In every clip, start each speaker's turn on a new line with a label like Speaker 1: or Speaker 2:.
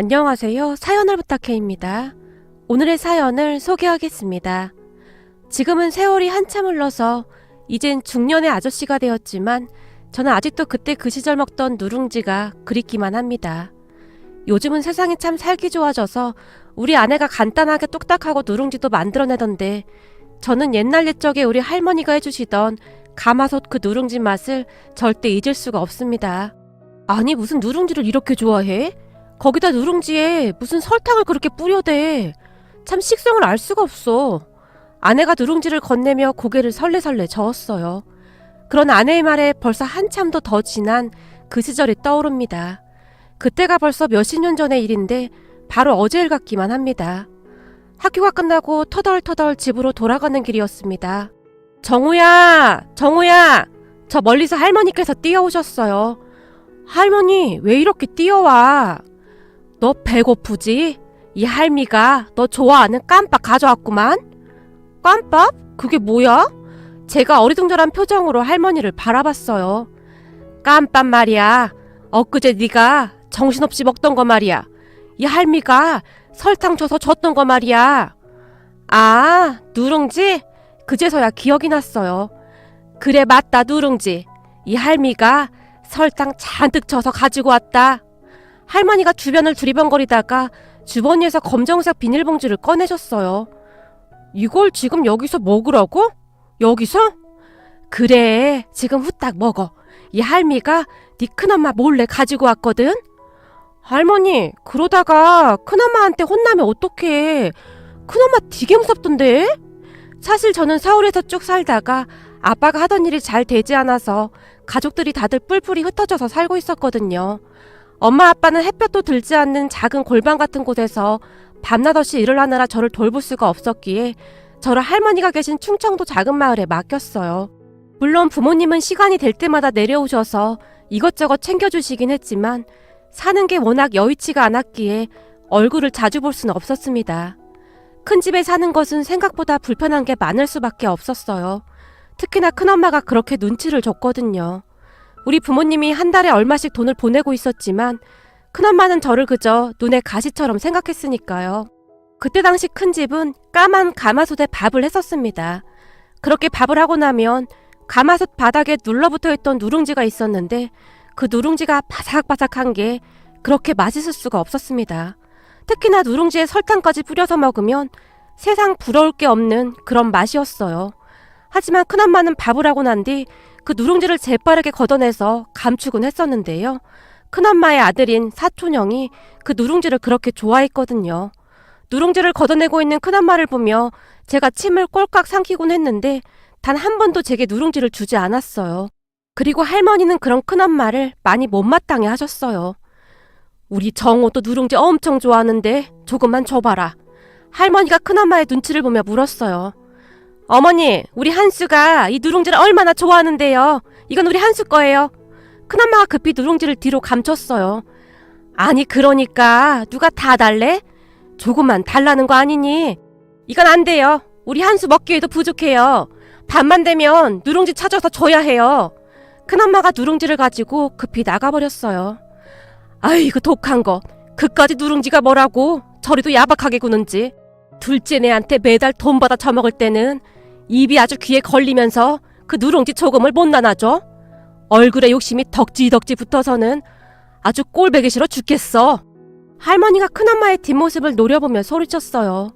Speaker 1: 안녕하세요. 사연을 부탁해입니다. 오늘의 사연을 소개하겠습니다. 지금은 세월이 한참 흘러서 이젠 중년의 아저씨가 되었지만 저는 아직도 그때 그 시절 먹던 누룽지가 그립기만 합니다. 요즘은 세상이 참 살기 좋아져서 우리 아내가 간단하게 뚝딱하고 누룽지도 만들어내던데 저는 옛날 옛적에 우리 할머니가 해주시던 가마솥 그 누룽지 맛을 절대 잊을 수가 없습니다. 아니 무슨 누룽지를 이렇게 좋아해? 거기다 누룽지에 무슨 설탕을 그렇게 뿌려대. 참 식성을 알 수가 없어. 아내가 누룽지를 건네며 고개를 설레설레 저었어요. 그런 아내의 말에 벌써 한참 더 지난 그 시절이 떠오릅니다. 그때가 벌써 몇십 년 전의 일인데 바로 어제 일 같기만 합니다. 학교가 끝나고 터덜터덜 집으로 돌아가는 길이었습니다. 정우야! 정우야! 저 멀리서 할머니께서 뛰어오셨어요. 할머니, 왜 이렇게 뛰어와? 너 배고프지? 이 할미가 너 좋아하는 깜빡 가져왔구만. 깜빡? 그게 뭐야? 제가 어리둥절한 표정으로 할머니를 바라봤어요. 깜빡 말이야. 엊그제 네가 정신없이 먹던 거 말이야. 이 할미가 설탕 줘서 줬던 거 말이야. 아, 누룽지? 그제서야 기억이 났어요. 그래 맞다 누룽지. 이 할미가 설탕 잔뜩 쳐서 가지고 왔다. 할머니가 주변을 두리번거리다가 주머니에서 검정색 비닐봉지를 꺼내셨어요. 이걸 지금 여기서 먹으라고? 여기서? 그래, 지금 후딱 먹어. 이 할미가 네 큰엄마 몰래 가지고 왔거든? 할머니, 그러다가 큰엄마한테 혼나면 어떡해. 큰엄마 되게 무섭던데? 사실 저는 서울에서 쭉 살다가 아빠가 하던 일이 잘 되지 않아서 가족들이 다들 뿔뿔이 흩어져서 살고 있었거든요. 엄마 아빠는 햇볕도 들지 않는 작은 골방 같은 곳에서 밤낮없이 일을 하느라 저를 돌볼 수가 없었기에 저를 할머니가 계신 충청도 작은 마을에 맡겼어요. 물론 부모님은 시간이 될 때마다 내려오셔서 이것저것 챙겨주시긴 했지만 사는 게 워낙 여의치가 않았기에 얼굴을 자주 볼 수는 없었습니다. 큰 집에 사는 것은 생각보다 불편한 게 많을 수밖에 없었어요. 특히나 큰엄마가 그렇게 눈치를 줬거든요. 우리 부모님이 한 달에 얼마씩 돈을 보내고 있었지만 큰엄마는 저를 그저 눈의 가시처럼 생각했으니까요. 그때 당시 큰 집은 까만 가마솥에 밥을 했었습니다. 그렇게 밥을 하고 나면 가마솥 바닥에 눌러붙어 있던 누룽지가 있었는데 그 누룽지가 바삭바삭한 게 그렇게 맛있을 수가 없었습니다. 특히나 누룽지에 설탕까지 뿌려서 먹으면 세상 부러울 게 없는 그런 맛이었어요. 하지만 큰엄마는 밥을 하고 난 뒤 그 누룽지를 재빠르게 걷어내서 감추곤 했었는데요. 큰엄마의 아들인 사촌형이 그 누룽지를 그렇게 좋아했거든요. 누룽지를 걷어내고 있는 큰엄마를 보며 제가 침을 꼴깍 삼키곤 했는데 단 한 번도 제게 누룽지를 주지 않았어요. 그리고 할머니는 그런 큰엄마를 많이 못마땅해 하셨어요. 우리 정호도 누룽지 엄청 좋아하는데 조금만 줘봐라. 할머니가 큰엄마의 눈치를 보며 물었어요. 어머니, 우리 한수가 이 누룽지를 얼마나 좋아하는데요. 이건 우리 한수 거예요. 큰엄마가 급히 누룽지를 뒤로 감췄어요. 아니 그러니까 누가 다 달래? 조금만 달라는 거 아니니? 이건 안 돼요. 우리 한수 먹기에도 부족해요. 밤만 되면 누룽지 찾아서 줘야 해요. 큰엄마가 누룽지를 가지고 급히 나가버렸어요. 아이고 독한 거. 그까지 누룽지가 뭐라고 저리도 야박하게 구는지. 둘째 내한테 매달 돈 받아 처먹을 때는 입이 아주 귀에 걸리면서 그 누룽지 조금을 못 나눠줘. 얼굴에 욕심이 덕지덕지 붙어서는 아주 꼴보기 싫어 죽겠어. 할머니가 큰엄마의 뒷모습을 노려보며 소리쳤어요.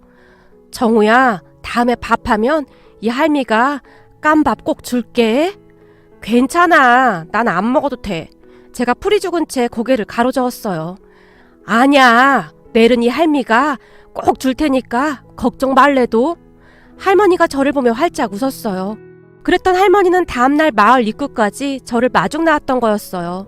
Speaker 1: 정우야, 다음에 밥하면 이 할미가 깜밥 꼭 줄게. 괜찮아, 난 안 먹어도 돼. 제가 풀이 죽은 채 고개를 가로저었어요. 아냐, 내일은 이 할미가 꼭 줄 테니까 걱정 말래도. 할머니가 저를 보며 활짝 웃었어요. 그랬던 할머니는 다음날 마을 입구까지 저를 마중 나왔던 거였어요.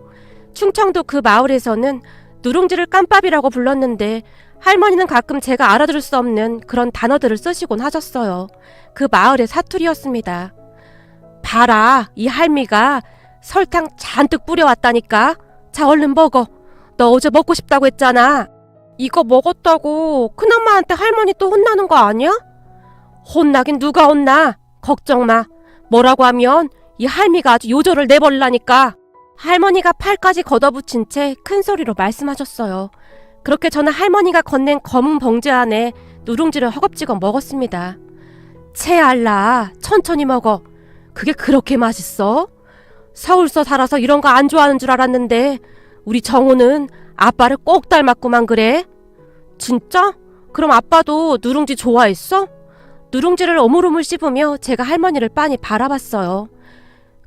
Speaker 1: 충청도 그 마을에서는 누룽지를 깜밥이라고 불렀는데 할머니는 가끔 제가 알아들을 수 없는 그런 단어들을 쓰시곤 하셨어요. 그 마을의 사투리였습니다. 봐라, 이 할미가 설탕 잔뜩 뿌려왔다니까. 자 얼른 먹어. 너 어제 먹고 싶다고 했잖아. 이거 먹었다고 큰엄마한테 할머니 또 혼나는 거 아니야? 혼나긴 누가 혼나. 걱정 마. 뭐라고 하면 이 할미가 아주 요절을 내버리라니까. 할머니가 팔까지 걷어붙인 채 큰 소리로 말씀하셨어요. 그렇게 저는 할머니가 건넨 검은 봉지 안에 누룽지를 허겁지겁 먹었습니다. 채알라, 천천히 먹어. 그게 그렇게 맛있어? 서울서 살아서 이런 거 안 좋아하는 줄 알았는데 우리 정호는 아빠를 꼭 닮았구만 그래. 진짜? 그럼 아빠도 누룽지 좋아했어? 누룽지를 오물오물 씹으며 제가 할머니를 빤히 바라봤어요.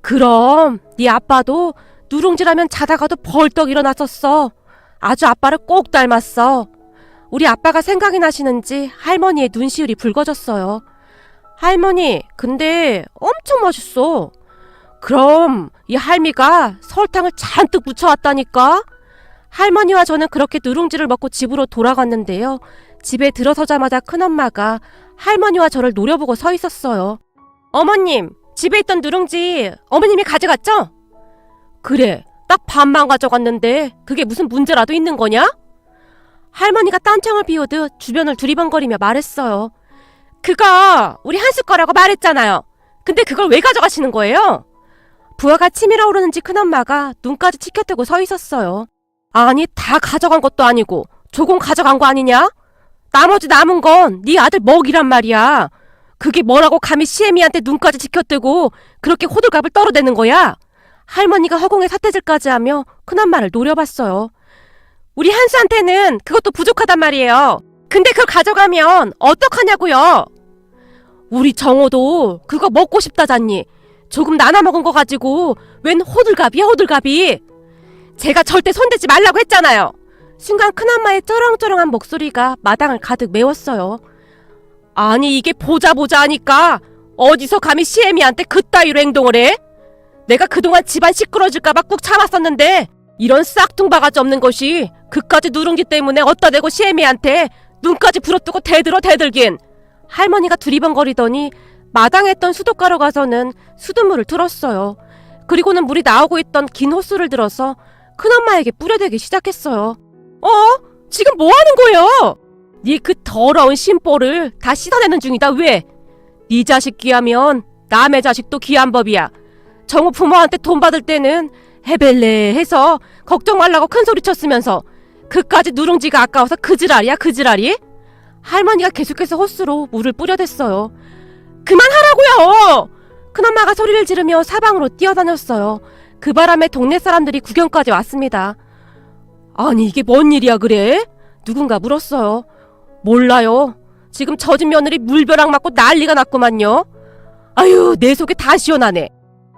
Speaker 1: 그럼 네 아빠도 누룽지라면 자다가도 벌떡 일어났었어. 아주 아빠를 꼭 닮았어. 우리 아빠가 생각이 나시는지 할머니의 눈시울이 붉어졌어요. 할머니, 근데 엄청 맛있어. 그럼 이 할미가 설탕을 잔뜩 묻혀왔다니까? 할머니와 저는 그렇게 누룽지를 먹고 집으로 돌아갔는데요. 집에 들어서자마자 큰엄마가 할머니와 저를 노려보고 서 있었어요. 어머님, 집에 있던 누룽지 어머님이 가져갔죠? 그래, 딱 반만 가져갔는데 그게 무슨 문제라도 있는 거냐? 할머니가 딴청을 비우듯 주변을 두리번거리며 말했어요. 그거 우리 한수 거라고 말했잖아요. 근데 그걸 왜 가져가시는 거예요? 부하가 치밀어 오르는지 큰엄마가 눈까지 치켜뜨고 서 있었어요. 아니, 다 가져간 것도 아니고 조금 가져간 거 아니냐? 나머지 남은 건 네 아들 먹이란 말이야. 그게 뭐라고 감히 시애미한테 눈까지 치켜뜨고 그렇게 호들갑을 떨어대는 거야? 할머니가 허공에 사태질까지 하며 큰엄마를 노려봤어요. 우리 한수한테는 그것도 부족하단 말이에요. 근데 그걸 가져가면 어떡하냐고요? 우리 정호도 그거 먹고 싶다잖니. 조금 나눠 먹은 거 가지고 웬 호들갑이야 호들갑이. 제가 절대 손대지 말라고 했잖아요. 순간 큰엄마의 쩌렁쩌렁한 목소리가 마당을 가득 메웠어요. 아니 이게 보자 하니까 어디서 감히 시애미한테 그따위로 행동을 해? 내가 그동안 집안 시끄러질까봐 꾹 참았었는데 이런 싹퉁바가지 없는 것이 그까지 누룽지 때문에 어디다 대고 시애미한테 눈까지 부러뜨고 대들긴. 할머니가 두리번거리더니 마당에 있던 수도가로 가서는 수돗물을 틀었어요. 그리고는 물이 나오고 있던 긴 호스를 들어서 큰엄마에게 뿌려대기 시작했어요. 지금 뭐 하는 거예요? 네 그 더러운 심보를 다 씻어내는 중이다. 왜? 네 자식 귀하면 남의 자식도 귀한 법이야. 정우 부모한테 돈 받을 때는 해벨레 해서 걱정 말라고 큰소리 쳤으면서 그까지 누룽지가 아까워서 그 지랄이? 할머니가 계속해서 호스로 물을 뿌려댔어요. 그만하라고요! 큰엄마가 소리를 지르며 사방으로 뛰어다녔어요. 그 바람에 동네 사람들이 구경까지 왔습니다. 아니 이게 뭔 일이야 그래? 누군가 물었어요. 몰라요. 지금 젖은 며느리 물벼락 맞고 난리가 났구만요. 아유 내 속이 다 시원하네.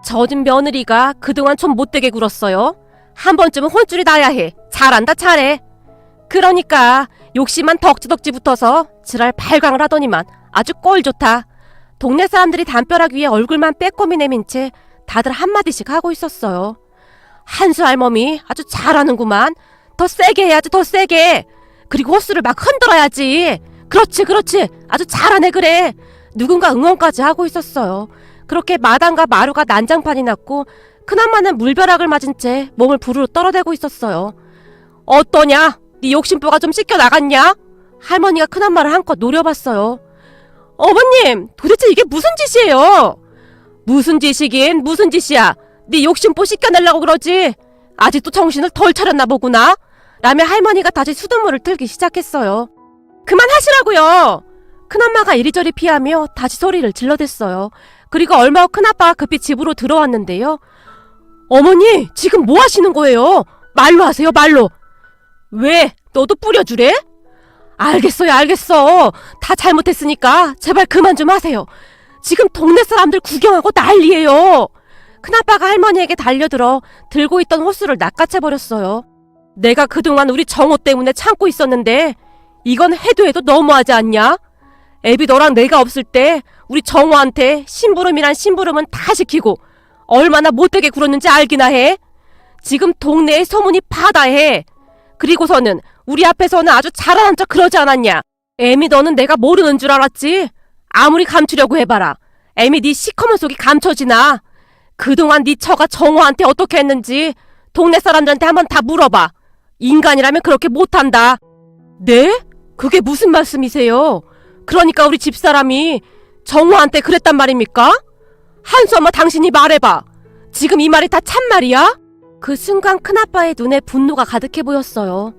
Speaker 1: 젖은 며느리가 그동안 좀 못되게 굴었어요. 한 번쯤은 혼쭐이 나야 해. 잘한다 잘해. 그러니까 욕심만 덕지덕지 붙어서 지랄 발광을 하더니만 아주 꼴 좋다. 동네 사람들이 담벼락 위에 얼굴만 빼꼼히 내민 채 다들 한마디씩 하고 있었어요. 한수 할멈이 아주 잘하는구만. 더 세게 해야지 더 세게. 그리고 호스를 막 흔들어야지. 그렇지 아주 잘하네 그래. 누군가 응원까지 하고 있었어요. 그렇게 마당과 마루가 난장판이 났고 큰엄마는 물벼락을 맞은 채 몸을 부르르 떨어대고 있었어요. 어떠냐? 네 욕심보가 좀 씻겨나갔냐? 할머니가 큰엄마를 한껏 노려봤어요. 어머님 도대체 이게 무슨 짓이에요? 무슨 짓이긴 무슨 짓이야. 네 욕심보 씻겨내려고 그러지. 아직도 정신을 덜 차렸나 보구나. 라며 할머니가 다시 수돗물을 틀기 시작했어요. 그만하시라고요. 큰엄마가 이리저리 피하며 다시 소리를 질러댔어요. 그리고 얼마 후 큰아빠가 급히 집으로 들어왔는데요. 어머니 지금 뭐 하시는 거예요? 말로 하세요 말로. 왜? 너도 뿌려주래? 알겠어. 다 잘못했으니까 제발 그만 좀 하세요. 지금 동네 사람들 구경하고 난리예요. 큰아빠가 할머니에게 달려들어 들고 있던 호스를 낚아채버렸어요. 내가 그동안 우리 정호 때문에 참고 있었는데 이건 해도 너무하지 않냐? 애비 너랑 내가 없을 때 우리 정호한테 심부름이란 심부름은 다 시키고 얼마나 못되게 굴었는지 알기나 해? 지금 동네에 소문이 파다해. 그리고서는 우리 앞에서는 아주 잘하는 척 그러지 않았냐? 애미 너는 내가 모르는 줄 알았지? 아무리 감추려고 해봐라. 애미 네 시커먼 속이 감춰지나? 그동안 네 처가 정호한테 어떻게 했는지 동네 사람들한테 한번 다 물어봐. 인간이라면 그렇게 못한다. 네? 그게 무슨 말씀이세요? 그러니까 우리 집사람이 정호한테 그랬단 말입니까? 한수 엄마 당신이 말해봐. 지금 이 말이 다 참말이야? 그 순간 큰아빠의 눈에 분노가 가득해 보였어요.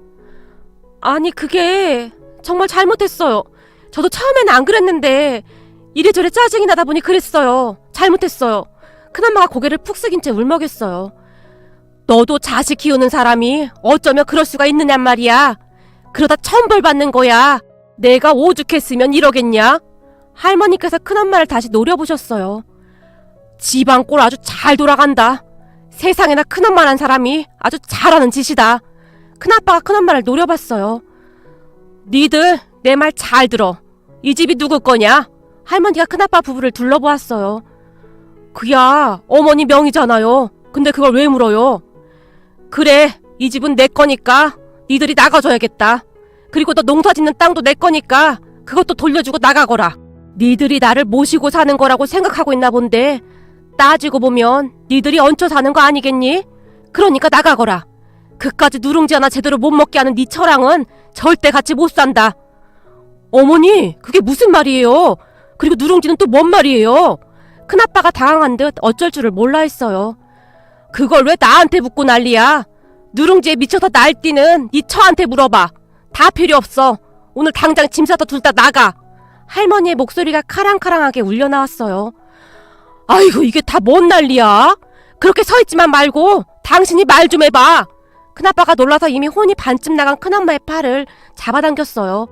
Speaker 1: 아니, 그게 정말 잘못했어요. 저도 처음에는 안 그랬는데 이래저래 짜증이 나다 보니 그랬어요. 잘못했어요. 큰엄마가 고개를 푹 숙인 채 울먹였어요. 너도 자식 키우는 사람이 어쩌면 그럴 수가 있느냔 말이야. 그러다 천벌 받는 거야. 내가 오죽했으면 이러겠냐? 할머니께서 큰엄마를 다시 노려보셨어요. 집안 꼴 아주 잘 돌아간다. 세상에나 큰엄마란 사람이 아주 잘하는 짓이다. 큰아빠가 큰엄마를 노려봤어요. 니들 내 말 잘 들어. 이 집이 누구 거냐? 할머니가 큰아빠 부부를 둘러보았어요. 그야 어머니 명의잖아요. 근데 그걸 왜 물어요? 그래, 이 집은 내 거니까 니들이 나가줘야겠다. 그리고 너 농사짓는 땅도 내 거니까 그것도 돌려주고 나가거라. 니들이 나를 모시고 사는 거라고 생각하고 있나 본데 따지고 보면 니들이 얹혀 사는 거 아니겠니? 그러니까 나가거라. 그까지 누룽지 하나 제대로 못 먹게 하는 니 처랑은 절대 같이 못 산다. 어머니, 그게 무슨 말이에요? 그리고 누룽지는 또 뭔 말이에요? 큰아빠가 당황한 듯 어쩔 줄을 몰라 했어요. 그걸 왜 나한테 묻고 난리야? 누룽지에 미쳐서 날뛰는 니 처한테 물어봐. 다 필요 없어. 오늘 당장 짐 싸서 둘 다 나가. 할머니의 목소리가 카랑카랑하게 울려나왔어요. 아이고, 이게 다 뭔 난리야? 그렇게 서 있지만 말고 당신이 말 좀 해봐. 큰아빠가 놀라서 이미 혼이 반쯤 나간 큰엄마의 팔을 잡아당겼어요.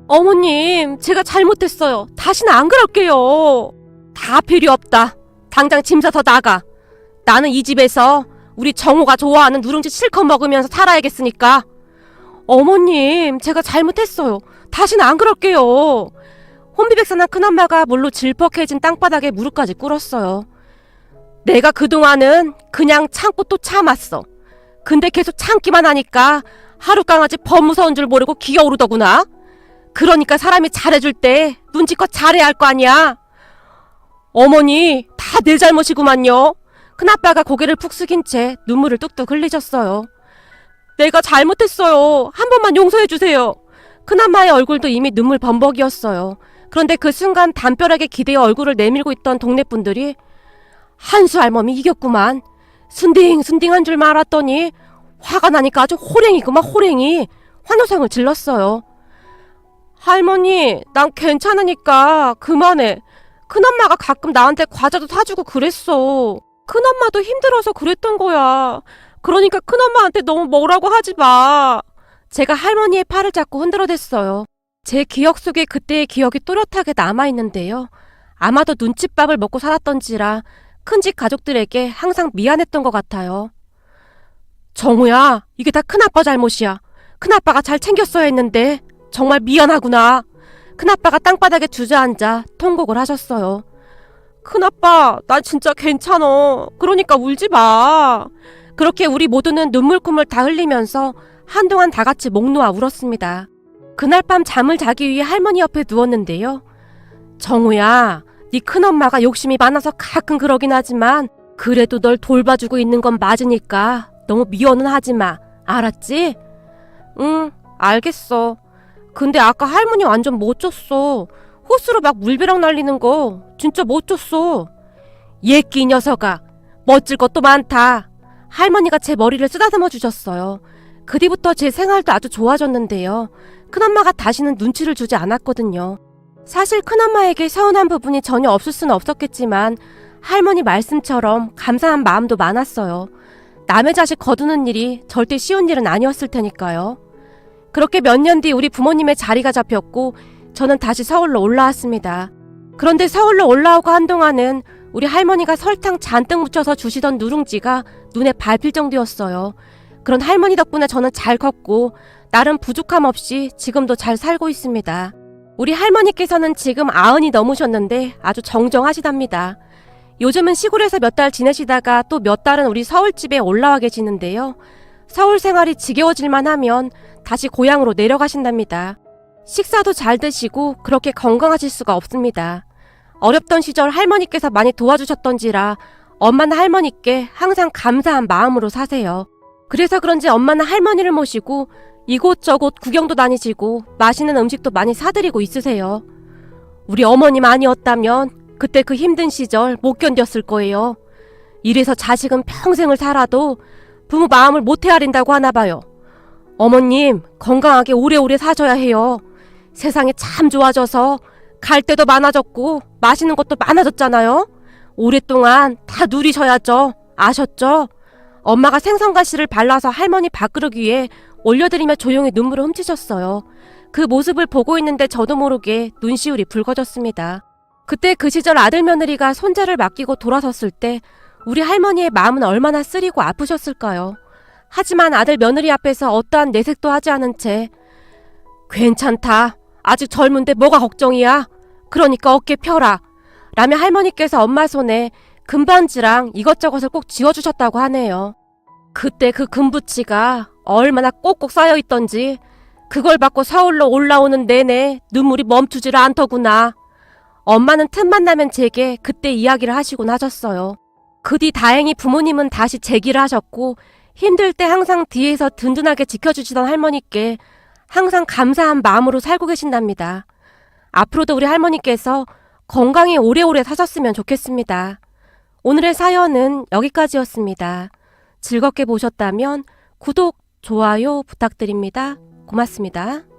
Speaker 1: 어머님, 제가 잘못했어요. 다시는 안 그럴게요. 다 필요 없다. 당장 짐 싸서 나가. 나는 이 집에서 우리 정호가 좋아하는 누룽지 실컷 먹으면서 살아야겠으니까. 어머님, 제가 잘못했어요. 다시는 안 그럴게요. 혼비백산한 큰엄마가 물로 질퍽해진 땅바닥에 무릎까지 꿇었어요. 내가 그동안은 그냥 참고 또 참았어. 근데 계속 참기만 하니까 하루 강아지 범 무서운 줄 모르고 기어오르더구나. 그러니까 사람이 잘해줄 때 눈치껏 잘해야 할 거 아니야. 어머니, 다 내 잘못이구만요. 큰아빠가 고개를 푹 숙인 채 눈물을 뚝뚝 흘리셨어요. 내가 잘못했어요. 한 번만 용서해주세요. 큰엄마의 얼굴도 이미 눈물 범벅이었어요. 그런데 그 순간 담벼락에 기대어 얼굴을 내밀고 있던 동네 분들이 한수 할멈이 이겼구만. 순딩순딩한 줄 알았더니 화가 나니까 아주 호랭이구만, 호랭이. 환호성을 질렀어요. 할머니, 난 괜찮으니까 그만해. 큰엄마가 가끔 나한테 과자도 사주고 그랬어. 큰엄마도 힘들어서 그랬던 거야. 그러니까 큰엄마한테 너무 뭐라고 하지 마. 제가 할머니의 팔을 잡고 흔들어댔어요. 제 기억 속에 그때의 기억이 또렷하게 남아있는데요. 아마도 눈칫밥을 먹고 살았던지라 큰집 가족들에게 항상 미안했던 것 같아요. 정우야, 이게 다 큰아빠 잘못이야. 큰아빠가 잘 챙겼어야 했는데 정말 미안하구나. 큰아빠가 땅바닥에 주저앉아 통곡을 하셨어요. 큰아빠, 난 진짜 괜찮아. 그러니까 울지 마. 그렇게 우리 모두는 눈물콧물 다 흘리면서 한동안 다 같이 목 놓아 울었습니다. 그날 밤 잠을 자기 위해 할머니 옆에 누웠는데요. 정우야, 네 큰엄마가 욕심이 많아서 가끔 그러긴 하지만 그래도 널 돌봐주고 있는 건 맞으니까 너무 미워는 하지 마. 알았지? 응, 알겠어. 근데 아까 할머니 완전 멋졌어. 호스로 막 물벼락 날리는 거 진짜 멋졌어. 예끼 이 녀석아, 멋질 것도 많다. 할머니가 제 머리를 쓰다듬어 주셨어요. 그 뒤부터 제 생활도 아주 좋아졌는데요. 큰엄마가 다시는 눈치를 주지 않았거든요. 사실 큰엄마에게 서운한 부분이 전혀 없을 수는 없었겠지만 할머니 말씀처럼 감사한 마음도 많았어요. 남의 자식 거두는 일이 절대 쉬운 일은 아니었을 테니까요. 그렇게 몇 년 뒤 우리 부모님의 자리가 잡혔고 저는 다시 서울로 올라왔습니다. 그런데 서울로 올라오고 한동안은 우리 할머니가 설탕 잔뜩 묻혀서 주시던 누룽지가 눈에 밟힐 정도였어요. 그런 할머니 덕분에 저는 잘 컸고 나름 부족함 없이 지금도 잘 살고 있습니다. 우리 할머니께서는 지금 90이 넘으셨는데 아주 정정하시답니다. 요즘은 시골에서 몇 달 지내시다가 또 몇 달은 우리 서울집에 올라와 계시는데요. 서울 생활이 지겨워질만 하면 다시 고향으로 내려가신답니다. 식사도 잘 드시고 그렇게 건강하실 수가 없습니다. 어렵던 시절 할머니께서 많이 도와주셨던지라 엄마나 할머니께 항상 감사한 마음으로 사세요. 그래서 그런지 엄마는 할머니를 모시고 이곳저곳 구경도 다니시고 맛있는 음식도 많이 사드리고 있으세요. 우리 어머님 아니었다면 그때 그 힘든 시절 못 견뎠을 거예요. 이래서 자식은 평생을 살아도 부모 마음을 못 헤아린다고 하나 봐요. 어머님, 건강하게 오래오래 사셔야 해요. 세상이 참 좋아져서 갈 데도 많아졌고 맛있는 것도 많아졌잖아요. 오랫동안 다 누리셔야죠. 아셨죠? 엄마가 생선가시를 발라서 할머니 밥그릇 위에 올려드리며 조용히 눈물을 훔치셨어요. 그 모습을 보고 있는데 저도 모르게 눈시울이 붉어졌습니다. 그때 그 시절 아들 며느리가 손자를 맡기고 돌아섰을 때 우리 할머니의 마음은 얼마나 쓰리고 아프셨을까요? 하지만 아들 며느리 앞에서 어떠한 내색도 하지 않은 채 괜찮다. 아직 젊은데 뭐가 걱정이야. 그러니까 어깨 펴라. 라며 할머니께서 엄마 손에 금반지랑 이것저것을 꼭 쥐어주셨다고 하네요. 그때 그 금부치가 얼마나 꼭꼭 쌓여있던지 그걸 받고 서울로 올라오는 내내 눈물이 멈추질 않더구나. 엄마는 틈만 나면 제게 그때 이야기를 하시곤 하셨어요. 그 뒤 다행히 부모님은 다시 재기를 하셨고 힘들 때 항상 뒤에서 든든하게 지켜주시던 할머니께 항상 감사한 마음으로 살고 계신답니다. 앞으로도 우리 할머니께서 건강히 오래오래 사셨으면 좋겠습니다. 오늘의 사연은 여기까지였습니다. 즐겁게 보셨다면 구독, 좋아요 부탁드립니다. 고맙습니다.